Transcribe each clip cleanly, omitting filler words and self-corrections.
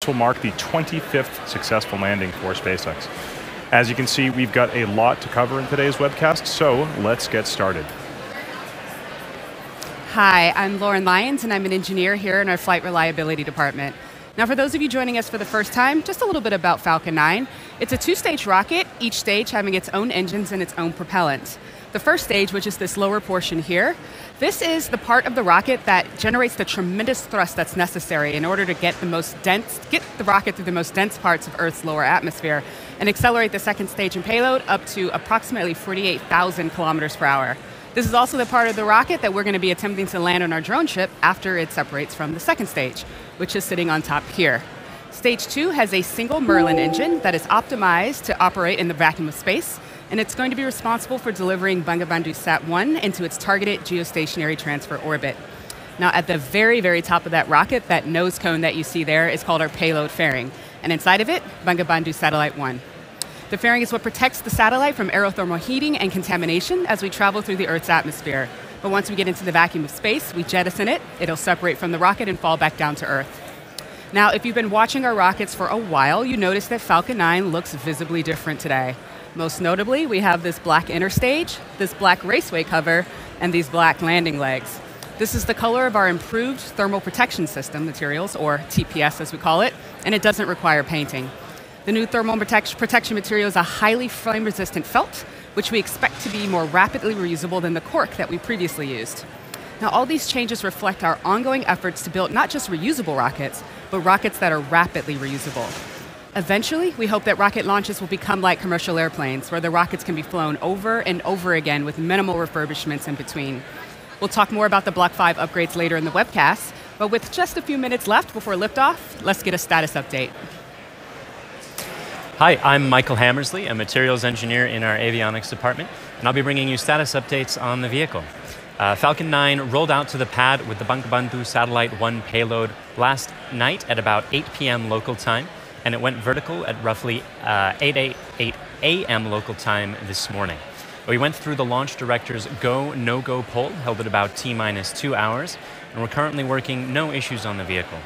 will mark the 25th successful landing for SpaceX. As you can see, we've got a lot to cover in today's webcast, so let's get started. Hi, I'm Lauren Lyons, and I'm an engineer here in our Flight Reliability Department. Now, for those of you joining us for the first time, just a little bit about Falcon 9. It's a two-stage rocket, each stage having its own engines and its own propellant. The first stage, which is this lower portion here, this is the part of the rocket that generates the tremendous thrust that's necessary in order to get the rocket through the most dense parts of Earth's lower atmosphere and accelerate the second stage and payload up to approximately 48,000 kilometers per hour. This is also the part of the rocket that we're going to be attempting to land on our drone ship after it separates from the second stage, which is sitting on top here. Stage 2 has a single Merlin engine that is optimized to operate in the vacuum of space, and it's going to be responsible for delivering Bangabandhu Sat-1 into its targeted geostationary transfer orbit. Now, at the very, very top of that rocket, that nose cone that you see there is called our payload fairing, and inside of it, Bangabandhu Satellite 1. The fairing is what protects the satellite from aerothermal heating and contamination as we travel through the Earth's atmosphere. But once we get into the vacuum of space, we jettison it, it'll separate from the rocket and fall back down to Earth. Now, if you've been watching our rockets for a while, you notice that Falcon 9 looks visibly different today. Most notably, we have this black inner stage, this black raceway cover, and these black landing legs. This is the color of our improved thermal protection system materials, or TPS as we call it, and it doesn't require painting. The new thermal protection material is a highly flame-resistant felt, which we expect to be more rapidly reusable than the cork that we previously used. Now, all these changes reflect our ongoing efforts to build not just reusable rockets, but rockets that are rapidly reusable. Eventually, we hope that rocket launches will become like commercial airplanes, where the rockets can be flown over and over again with minimal refurbishments in between. We'll talk more about the Block 5 upgrades later in the webcast, but with just a few minutes left before liftoff, let's get a status update. Hi, I'm Michael Hammersley, a materials engineer in our avionics department, and I'll be bringing you status updates on the vehicle. Falcon 9 rolled out to the pad with the Bangabandhu Satellite 1 payload last night at about 8 p.m. local time, and it went vertical at roughly 8:08 a.m. local time this morning. We went through the launch director's go, no-go poll, held at about T-minus 2 hours, and we're currently working no issues on the vehicle.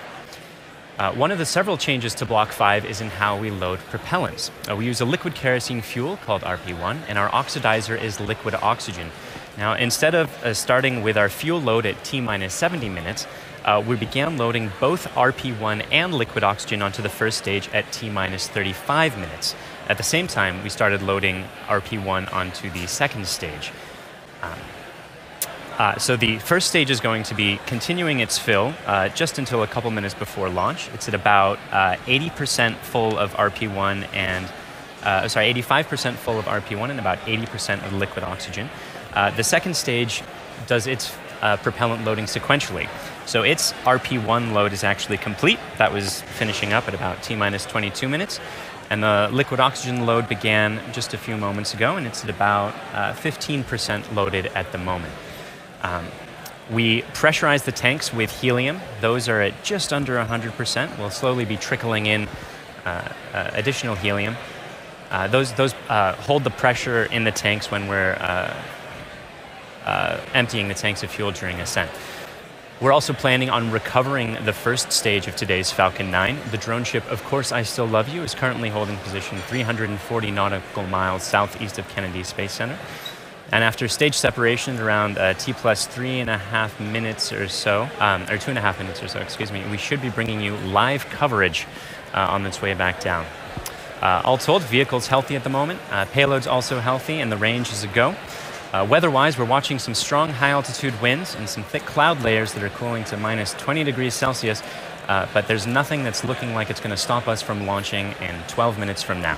One of the several changes to Block 5 is in how we load propellants. We use a liquid kerosene fuel called RP1, and our oxidizer is liquid oxygen. Now, instead of starting with our fuel load at T-minus 70 minutes, we began loading both RP1 and liquid oxygen onto the first stage at T-minus 35 minutes. At the same time, we started loading RP1 onto the second stage. So the first stage is going to be continuing its fill just until a couple minutes before launch. It's at about 80% full of RP1 and, 85% full of RP1 and about 80% of liquid oxygen. The second stage does its propellant loading sequentially. So its RP1 load is actually complete. That was finishing up at about T-minus 22 minutes. And the liquid oxygen load began just a few moments ago, and it's at about 15% loaded at the moment. We pressurize the tanks with helium. Those are at just under 100%. We'll slowly be trickling in additional helium. Those hold the pressure in the tanks when we're emptying the tanks of fuel during ascent. We're also planning on recovering the first stage of today's Falcon 9. The drone ship, Of Course I Still Love You, is currently holding position 340 nautical miles southeast of Kennedy Space Center. And after stage separation around T plus 3.5 minutes or so, or 2.5 minutes or so, excuse me, we should be bringing you live coverage on its way back down. All told, vehicle's healthy at the moment. Payload's also healthy, and the range is a go. Weather-wise, we're watching some strong high-altitude winds and some thick cloud layers that are cooling to minus 20 degrees Celsius, but there's nothing that's looking like it's going to stop us from launching in 12 minutes from now.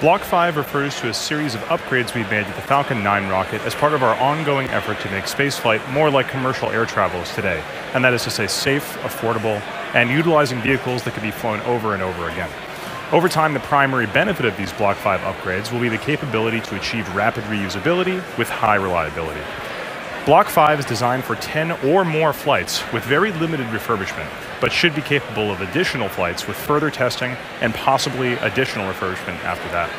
Block 5 refers to a series of upgrades we've made to the Falcon 9 rocket as part of our ongoing effort to make spaceflight more like commercial air travel is today, and that is to say safe, affordable, and utilizing vehicles that can be flown over and over again. Over time, the primary benefit of these Block 5 upgrades will be the capability to achieve rapid reusability with high reliability. Block 5 is designed for 10 or more flights with very limited refurbishment, but should be capable of additional flights with further testing and possibly additional refurbishment after that.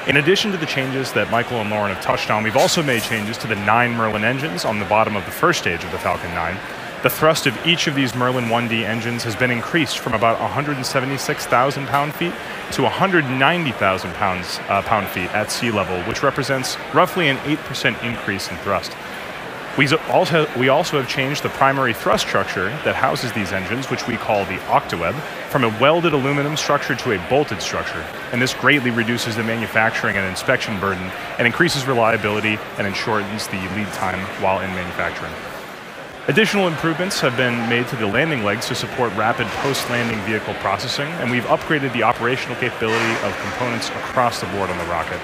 In addition to the changes that Michael and Lauren have touched on, we've also made changes to the 9 Merlin engines on the bottom of the first stage of the Falcon 9. The thrust of each of these Merlin 1D engines has been increased from about 176,000 pound-feet to 190,000 pound-feet at sea level, which represents roughly an 8% increase in thrust. We also have changed the primary thrust structure that houses these engines, which we call the octaweb, from a welded aluminum structure to a bolted structure. And this greatly reduces the manufacturing and inspection burden and increases reliability and shortens the lead time while in manufacturing. Additional improvements have been made to the landing legs to support rapid post-landing vehicle processing, and we've upgraded the operational capability of components across the board on the rocket.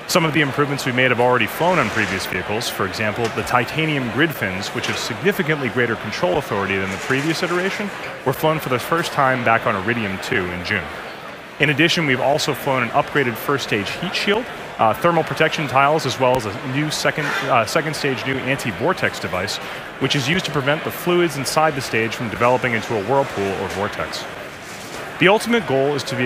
Some of the improvements we made have already flown on previous vehicles. For example, the titanium grid fins, which have significantly greater control authority than the previous iteration, were flown for the first time back on Iridium 2 in June. In addition, we've also flown an upgraded first stage heat shield, thermal protection tiles, as well as a new second stage new anti-vortex device, which is used to prevent the fluids inside the stage from developing into a whirlpool or vortex. The ultimate goal is to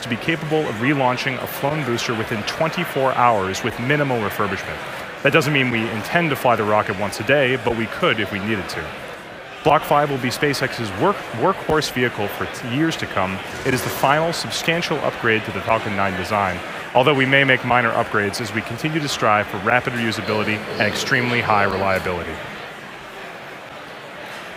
be capable of relaunching a flown booster within 24 hours with minimal refurbishment. That doesn't mean we intend to fly the rocket once a day, but we could if we needed to. Block 5 will be SpaceX's workhorse vehicle for years to come. It is the final substantial upgrade to the Falcon 9 design, although we may make minor upgrades as we continue to strive for rapid reusability and extremely high reliability.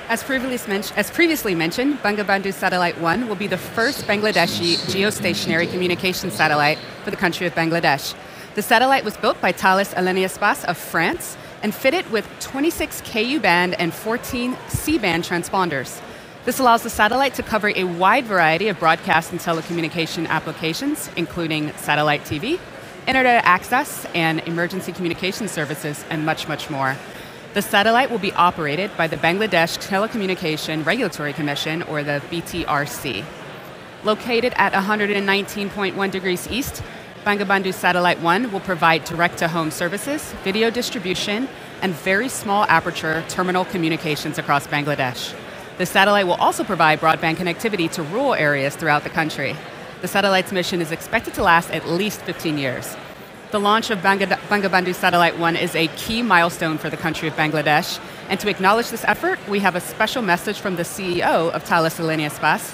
As previously mentioned, Bangabandhu Satellite 1 will be the first Bangladeshi geostationary communications satellite for the country of Bangladesh. The satellite was built by Thales Alenia Space of France and fitted with 26 Ku band and 14 C-band transponders. This allows the satellite to cover a wide variety of broadcast and telecommunication applications, including satellite TV, internet access, and emergency communication services, and much, much more. The satellite will be operated by the Bangladesh Telecommunication Regulatory Commission, or the BTRC. Located at 119.1 degrees east, Bangabandhu Satellite 1 will provide direct-to-home services, video distribution, and very small aperture terminal communications across Bangladesh. The satellite will also provide broadband connectivity to rural areas throughout the country. The satellite's mission is expected to last at least 15 years. The launch of Bangabandhu Satellite 1 is a key milestone for the country of Bangladesh, and to acknowledge this effort, we have a special message from the CEO of Thales Alenia Space,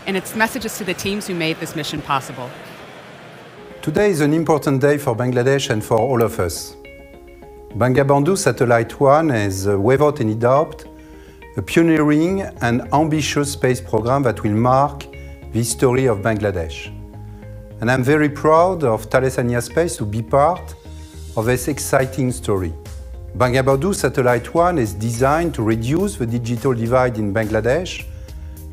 and its messages to the teams who made this mission possible. Today is an important day for Bangladesh and for all of us. Bangabandhu Satellite 1 is, without any doubt, a pioneering and ambitious space program that will mark the history of Bangladesh. And I'm very proud of Thales Alenia Space to be part of this exciting story. Bangabandhu Satellite 1 is designed to reduce the digital divide in Bangladesh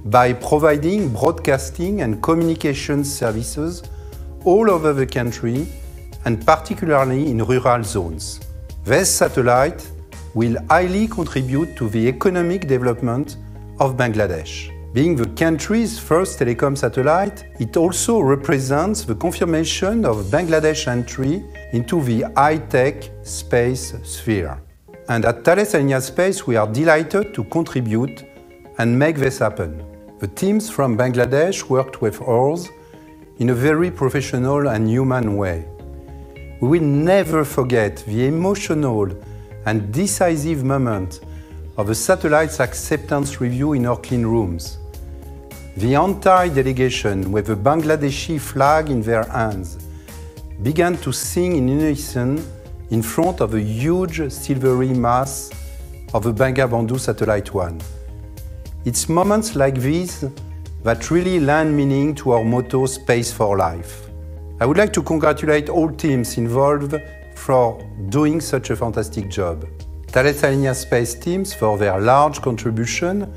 by providing broadcasting and communication services all over the country, and particularly in rural zones. This satellite will highly contribute to the economic development of Bangladesh. Being the country's first telecom satellite, it also represents the confirmation of Bangladesh's entry into the high-tech space sphere. And at Thales Alenia Space, we are delighted to contribute and make this happen. The teams from Bangladesh worked with ours in a very professional and human way. We will never forget the emotional and decisive moment of the satellite's acceptance review in our clean rooms. The entire delegation, with the Bangladeshi flag in their hands, began to sing in unison in front of the huge silvery mass of the Bangabandhu Satellite 1. It's moments like these that really lend meaning to our motto, Space for Life. I would like to congratulate all teams involved for doing such a fantastic job. Thales Alenia Space teams for their large contribution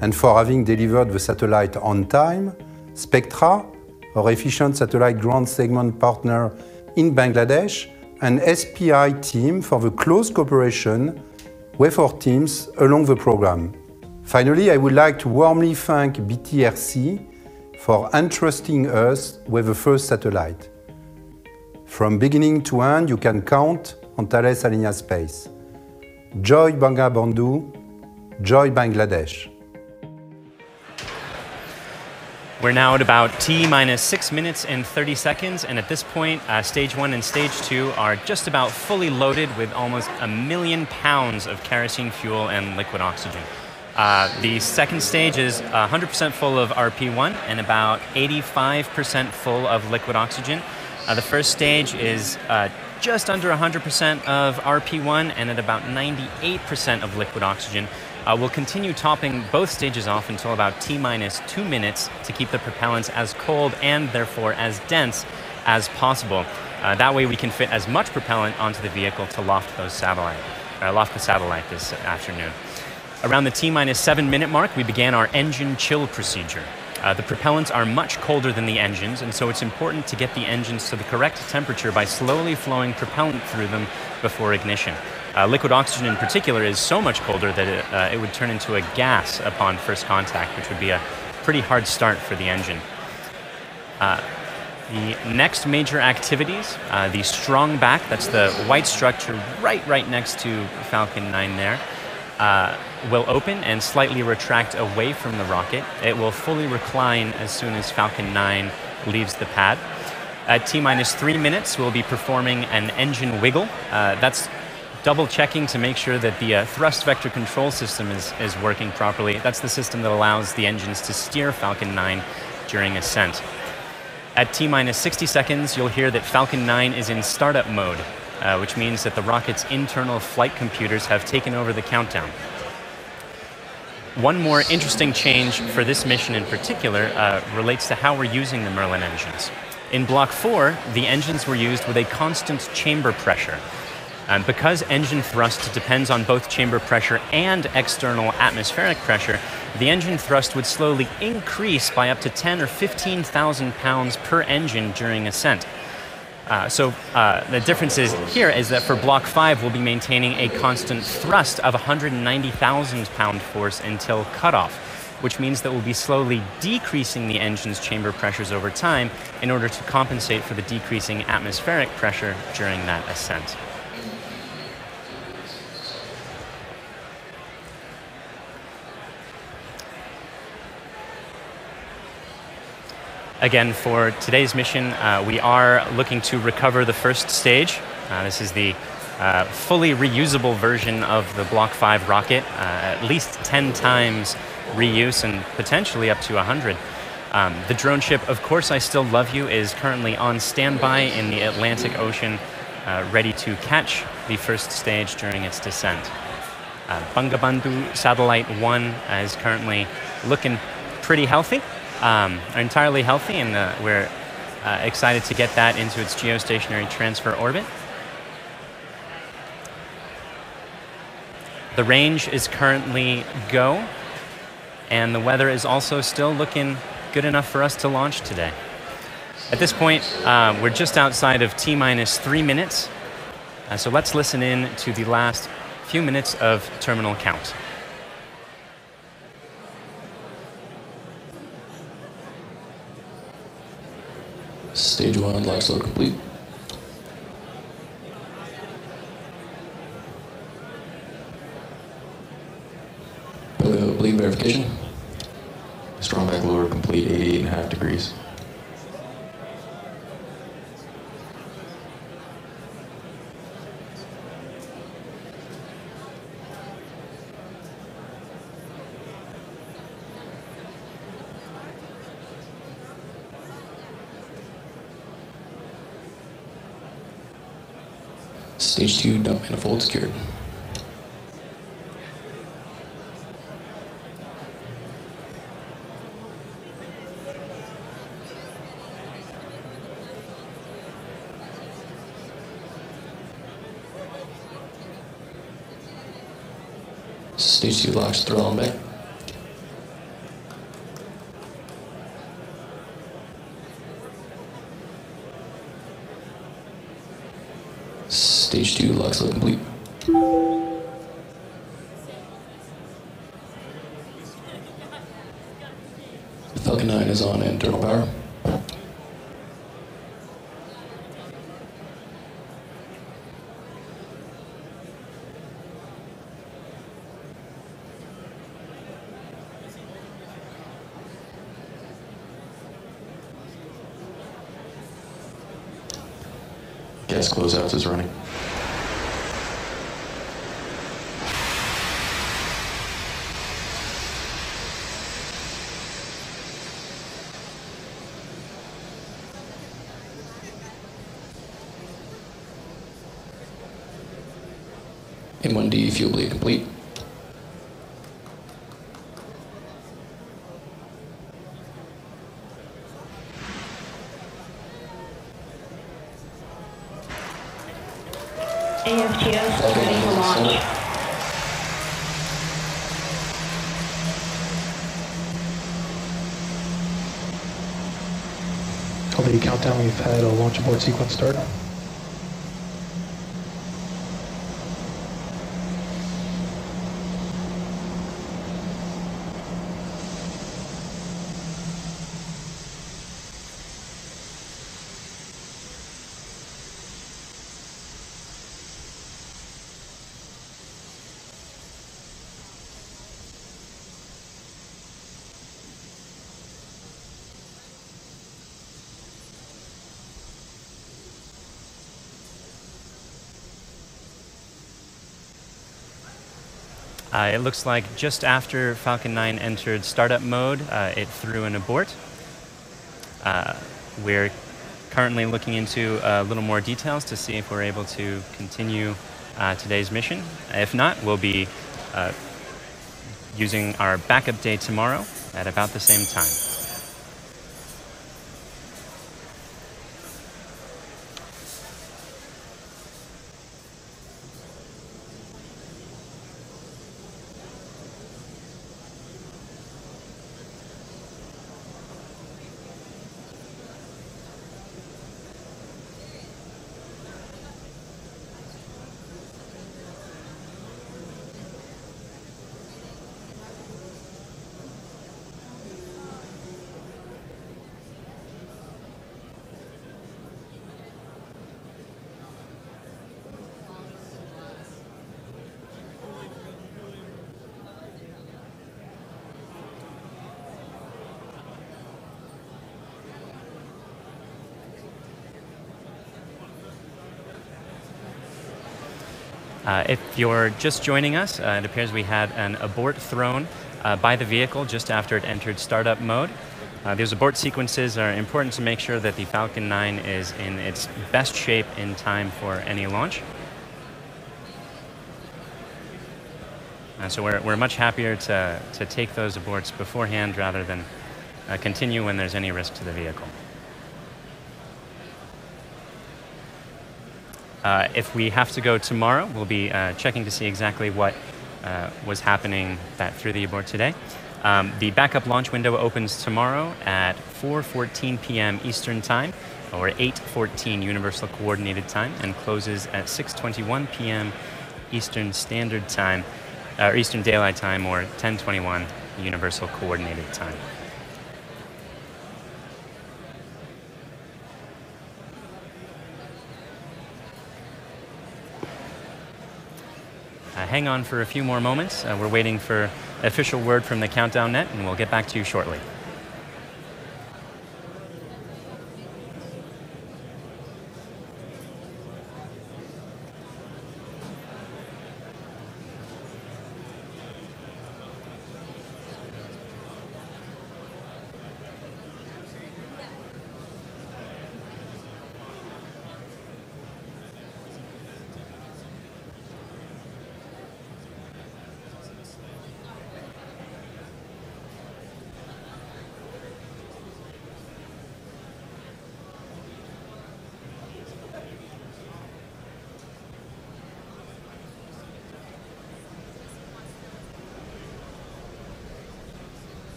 and for having delivered the satellite on time, Spectra, our efficient satellite ground segment partner in Bangladesh, and SPI team for the close cooperation with our teams along the program. Finally, I would like to warmly thank BTRC for entrusting us with the first satellite. From beginning to end, you can count on Thales Alenia Space. Joy Bangabandhu, joy Bangladesh. We're now at about T-minus 6 minutes and 30 seconds, and at this point, Stage 1 and Stage 2 are just about fully loaded with almost 1 million pounds of kerosene fuel and liquid oxygen. The second stage is 100% full of RP1 and about 85% full of liquid oxygen. The first stage is just under 100% of RP1 and at about 98% of liquid oxygen. We'll continue topping both stages off until about T-minus 2 minutes to keep the propellants as cold and therefore as dense as possible. That way we can fit as much propellant onto the vehicle to loft the satellite this afternoon. Around the T-minus 7 minute mark, we began our engine chill procedure. The propellants are much colder than the engines, and so it's important to get the engines to the correct temperature by slowly flowing propellant through them before ignition. Liquid oxygen in particular is so much colder that it would turn into a gas upon first contact, which would be a pretty hard start for the engine. The next major activities, the strong back, that's the white structure right next to Falcon 9 there, will open and slightly retract away from the rocket. It will fully recline as soon as Falcon 9 leaves the pad. At T-minus 3 minutes, we'll be performing an engine wiggle. That's double checking to make sure that the thrust vector control system is working properly. That's the system that allows the engines to steer Falcon 9 during ascent. At T-minus 60 seconds, you'll hear that Falcon 9 is in startup mode, which means that the rocket's internal flight computers have taken over the countdown. One more interesting change for this mission in particular relates to how we're using the Merlin engines. In Block 4, the engines were used with a constant chamber pressure. Because engine thrust depends on both chamber pressure and external atmospheric pressure, the engine thrust would slowly increase by up to 10 or 15,000 pounds per engine during ascent. The difference here is that for Block 5, we'll be maintaining a constant thrust of 190,000 pound force until cutoff, which means that we'll be slowly decreasing the engine's chamber pressures over time in order to compensate for the decreasing atmospheric pressure during that ascent. Again, for today's mission, we are looking to recover the first stage. This is the fully reusable version of the Block 5 rocket, at least 10 times reuse and potentially up to 100. The drone ship, Of Course I Still Love You, is currently on standby in the Atlantic Ocean, ready to catch the first stage during its descent. Bangabandhu Satellite 1 is currently looking pretty healthy. Entirely healthy, and we're excited to get that into its geostationary transfer orbit. The range is currently go, and the weather is also still looking good enough for us to launch today. At this point, we're just outside of T-minus 3 minutes, so let's listen in to the last few minutes of terminal count. Stage 1, launch load complete. Bleed verification. Strong back lower complete, 88.5 degrees. Stage 2, dump manifold secured. Stage 2 locks, throttle on back. Stage 2 locks load complete. Falcon 9 is on internal power. Gas closeouts is running. M1D fuel bleed complete. AFTS ready for launch. LD countdown, we've had a launch abort sequence start. It looks like just after Falcon 9 entered startup mode, it threw an abort. We're currently looking into a little more details to see if we're able to continue today's mission. If not, we'll be using our backup day tomorrow at about the same time. If you're just joining us, it appears we had an abort thrown by the vehicle just after it entered startup mode. These abort sequences are important to make sure that the Falcon 9 is in its best shape in time for any launch. So we're much happier to take those aborts beforehand rather than continue when there's any risk to the vehicle. If we have to go tomorrow, we'll be checking to see exactly what was happening that threw the abort today. The backup launch window opens tomorrow at 4:14 p.m. Eastern Time, or 8:14 Universal Coordinated Time, and closes at 6:21 p.m. Eastern Standard Time, or Eastern Daylight Time, or 10:21 Universal Coordinated Time. Hang on for a few more moments. We're waiting for official word from the countdown net, and we'll get back to you shortly.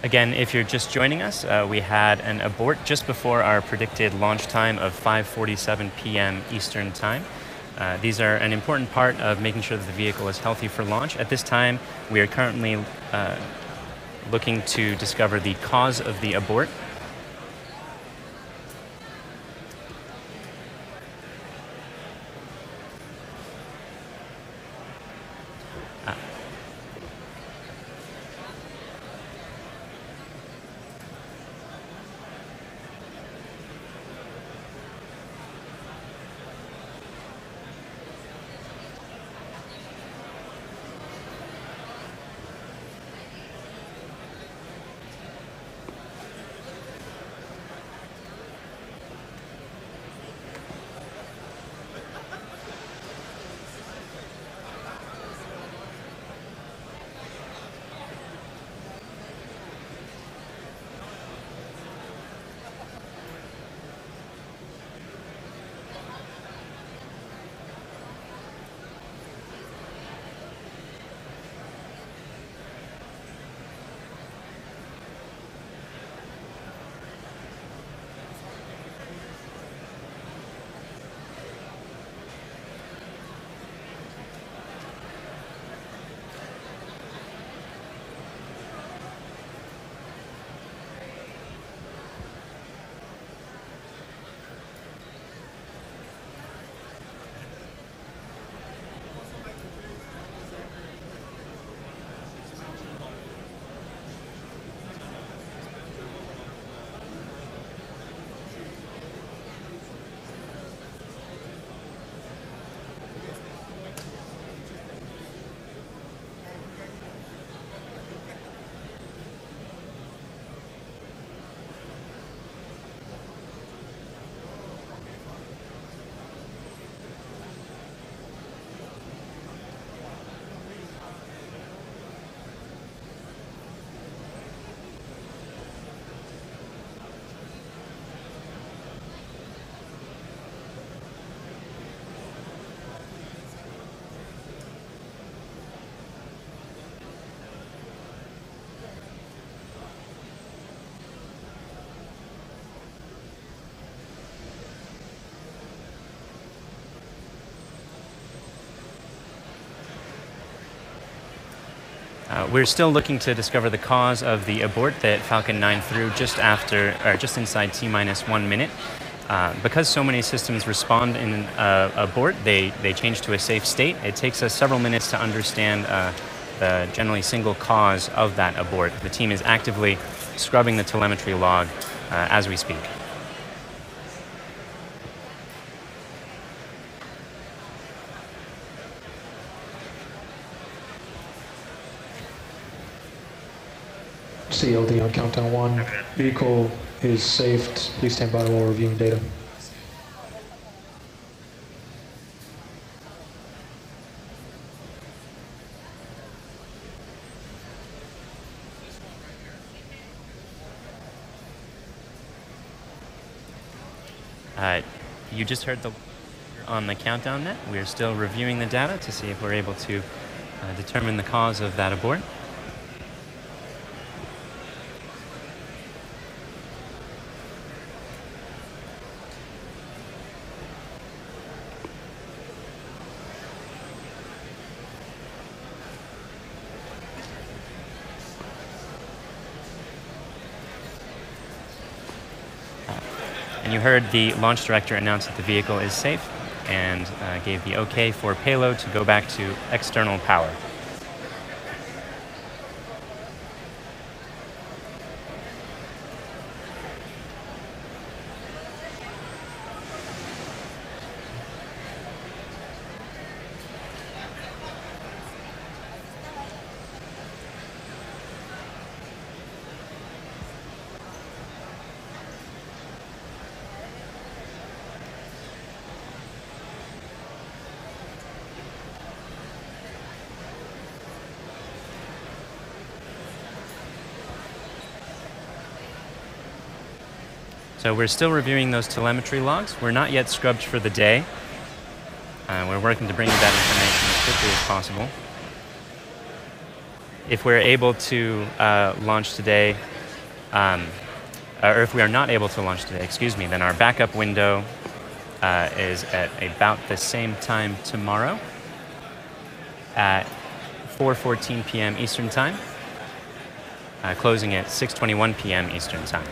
Again, if you're just joining us, we had an abort just before our predicted launch time of 5:47 p.m. Eastern Time. These are an important part of making sure that the vehicle is healthy for launch. At this time, we are currently looking to discover the cause of the abort. We're still looking to discover the cause of the abort that Falcon 9 threw just inside T-1 minute. Because so many systems respond in abort, they change to a safe state. It takes us several minutes to understand the generally single cause of that abort. The team is actively scrubbing the telemetry log as we speak. CLD on countdown 1. Vehicle is safe. Please stand by while reviewing data. You just heard on the countdown net. We're still reviewing the data to see if we're able to determine the cause of that abort. And you heard the launch director announce that the vehicle is safe and gave the OK for payload to go back to external power. So we're still reviewing those telemetry logs. We're not yet scrubbed for the day. We're working to bring you that information as quickly as possible. If we're able to launch today, or if we are not able to launch today, excuse me, then our backup window is at about the same time tomorrow at 4:14 p.m. Eastern Time, closing at 6:21 p.m. Eastern Time.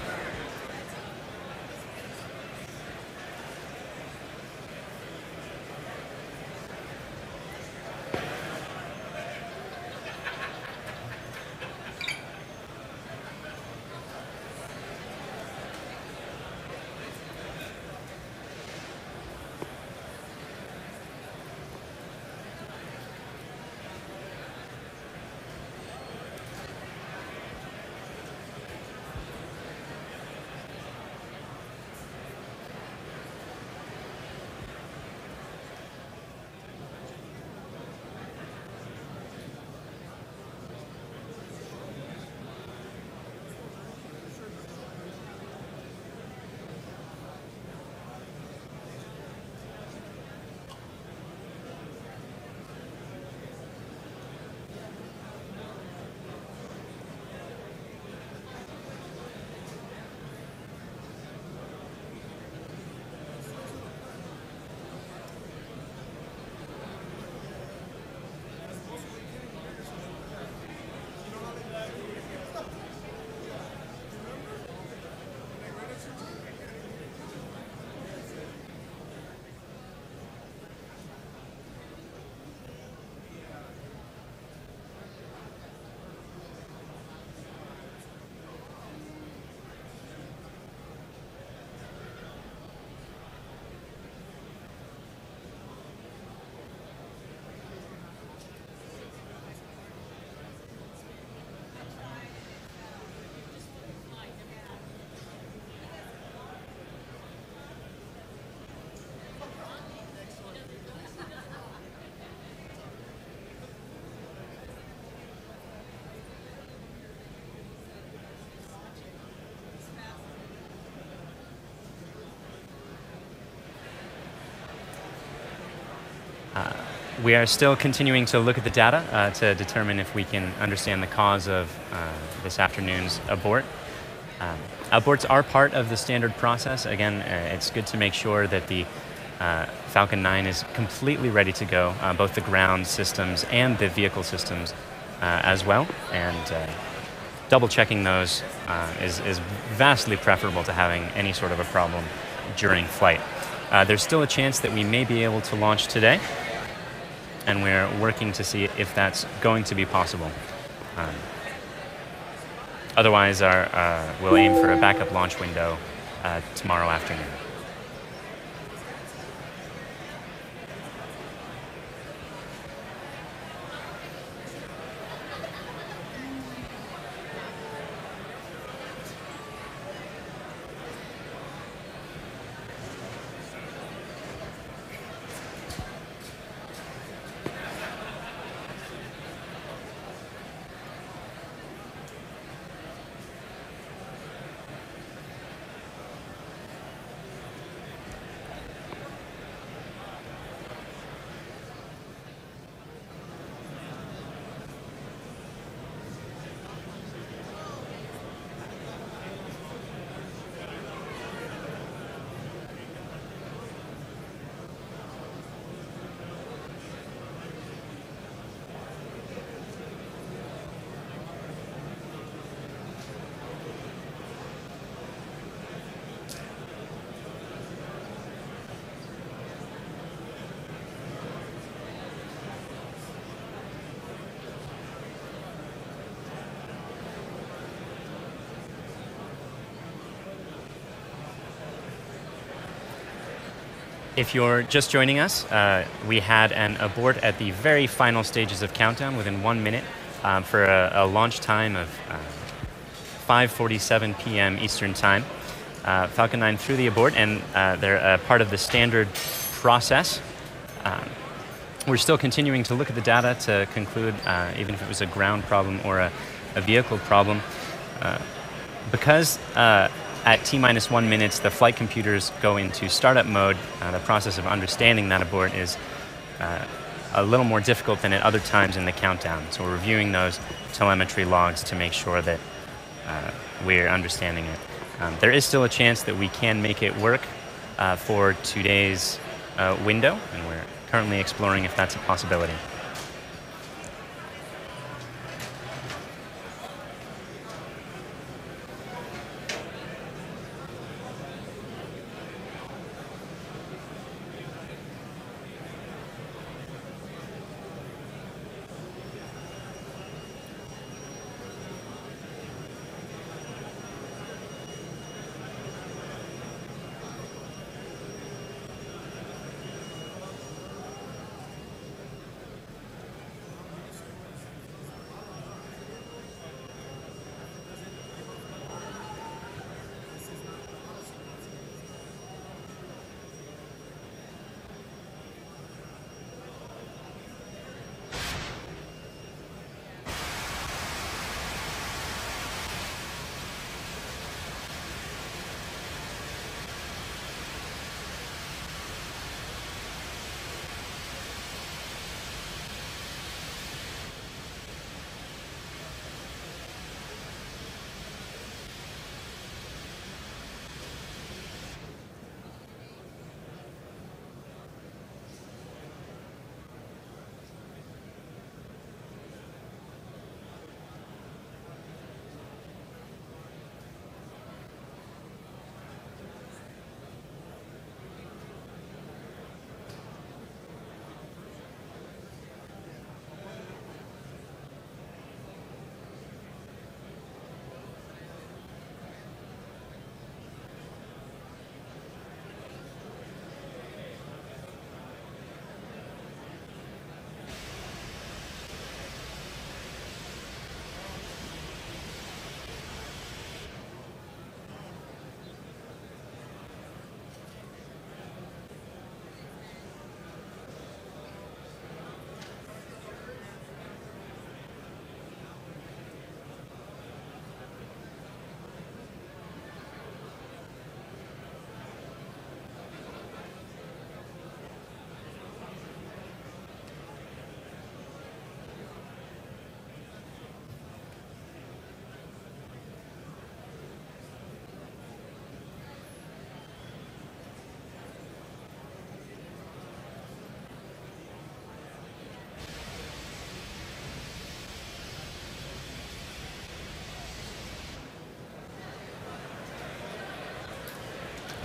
We are still continuing to look at the data to determine if we can understand the cause of this afternoon's abort. Aborts are part of the standard process. Again, it's good to make sure that the Falcon 9 is completely ready to go, both the ground systems and the vehicle systems as well. And double checking those is vastly preferable to having any sort of a problem during flight. There's still a chance that we may be able to launch today, and we're working to see if that's going to be possible. Otherwise, we'll aim for a backup launch window tomorrow afternoon. If you're just joining us, we had an abort at the very final stages of countdown within 1 minute for a launch time of 5:47 p.m. Eastern Time. Falcon 9 threw the abort, and they're part of the standard process. We're still continuing to look at the data to conclude even if it was a ground problem or a vehicle problem. Because at T-minus 1 minute, the flight computers go into startup mode. The process of understanding that abort is a little more difficult than at other times in the countdown. So we're reviewing those telemetry logs to make sure that we're understanding it. There is still a chance that we can make it work for today's window, and we're currently exploring if that's a possibility.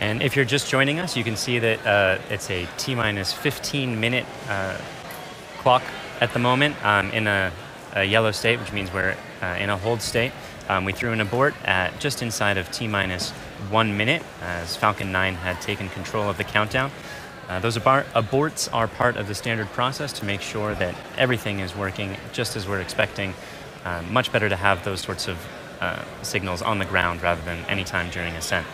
And if you're just joining us, you can see that it's a T-minus 15-minute clock at the moment in a yellow state, which means we're in a hold state. We threw an abort at just inside of T-minus 1 minute as Falcon 9 had taken control of the countdown. Those aborts are part of the standard process to make sure that everything is working just as we're expecting. Much better to have those sorts of signals on the ground rather than any time during ascent.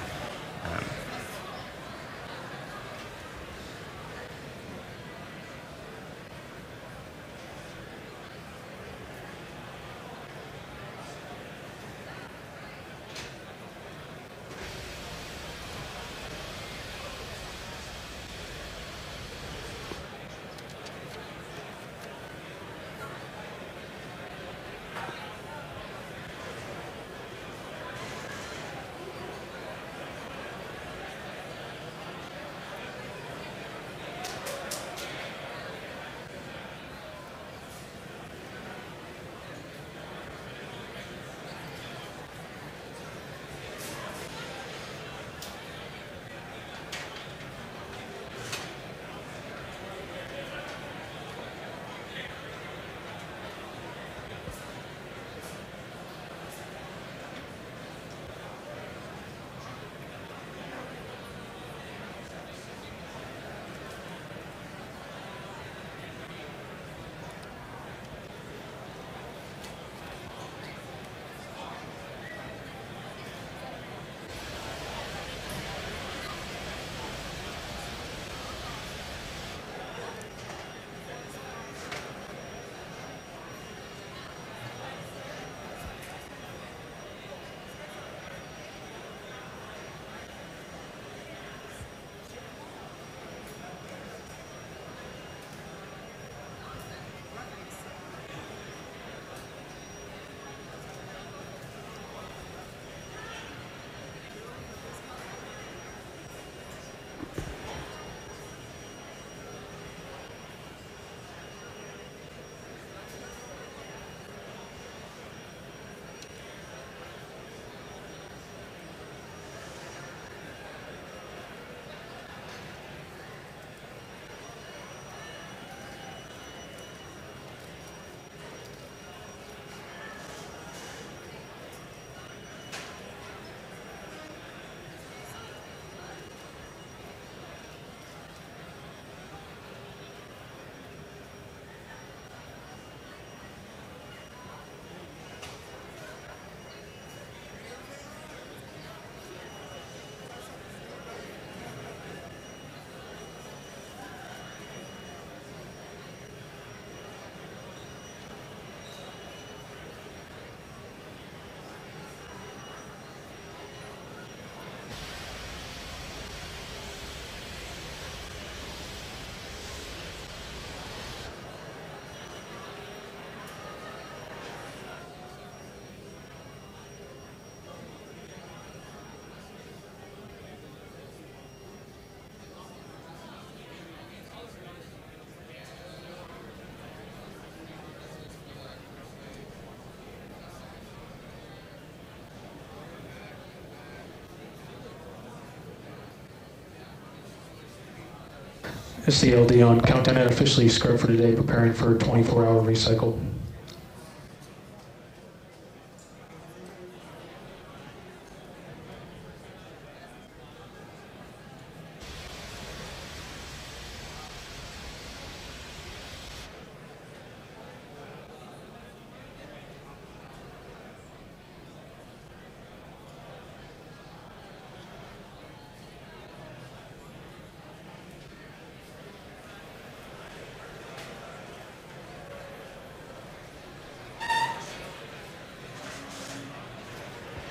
SCLD on countdown and officially scrubbed for today, preparing for a 24-hour recycle.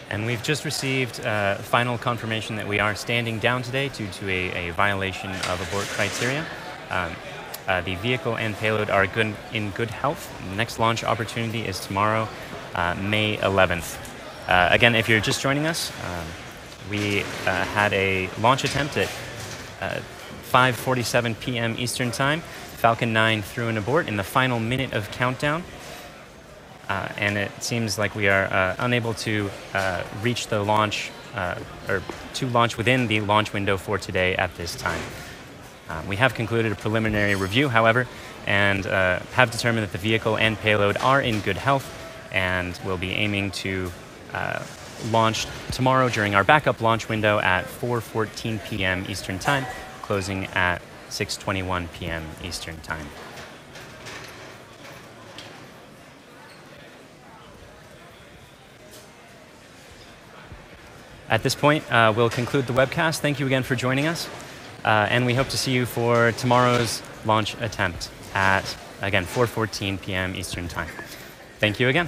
And we've just received final confirmation that we are standing down today due to a violation of abort criteria. The vehicle and payload are in good health. The next launch opportunity is tomorrow, May 11th. Again, if you're just joining us, we had a launch attempt at 5:47 p.m. Eastern Time. Falcon 9 threw an abort in the final minute of countdown. And it seems like we are unable to reach the launch, or to launch within the launch window for today at this time. We have concluded a preliminary review, however, and have determined that the vehicle and payload are in good health, and will be aiming to launch tomorrow during our backup launch window at 4:14 p.m. Eastern Time, closing at 6:21 p.m. Eastern Time. At this point, we'll conclude the webcast. Thank you again for joining us, and we hope to see you for tomorrow's launch attempt at, again, 4:14 p.m. Eastern Time. Thank you again.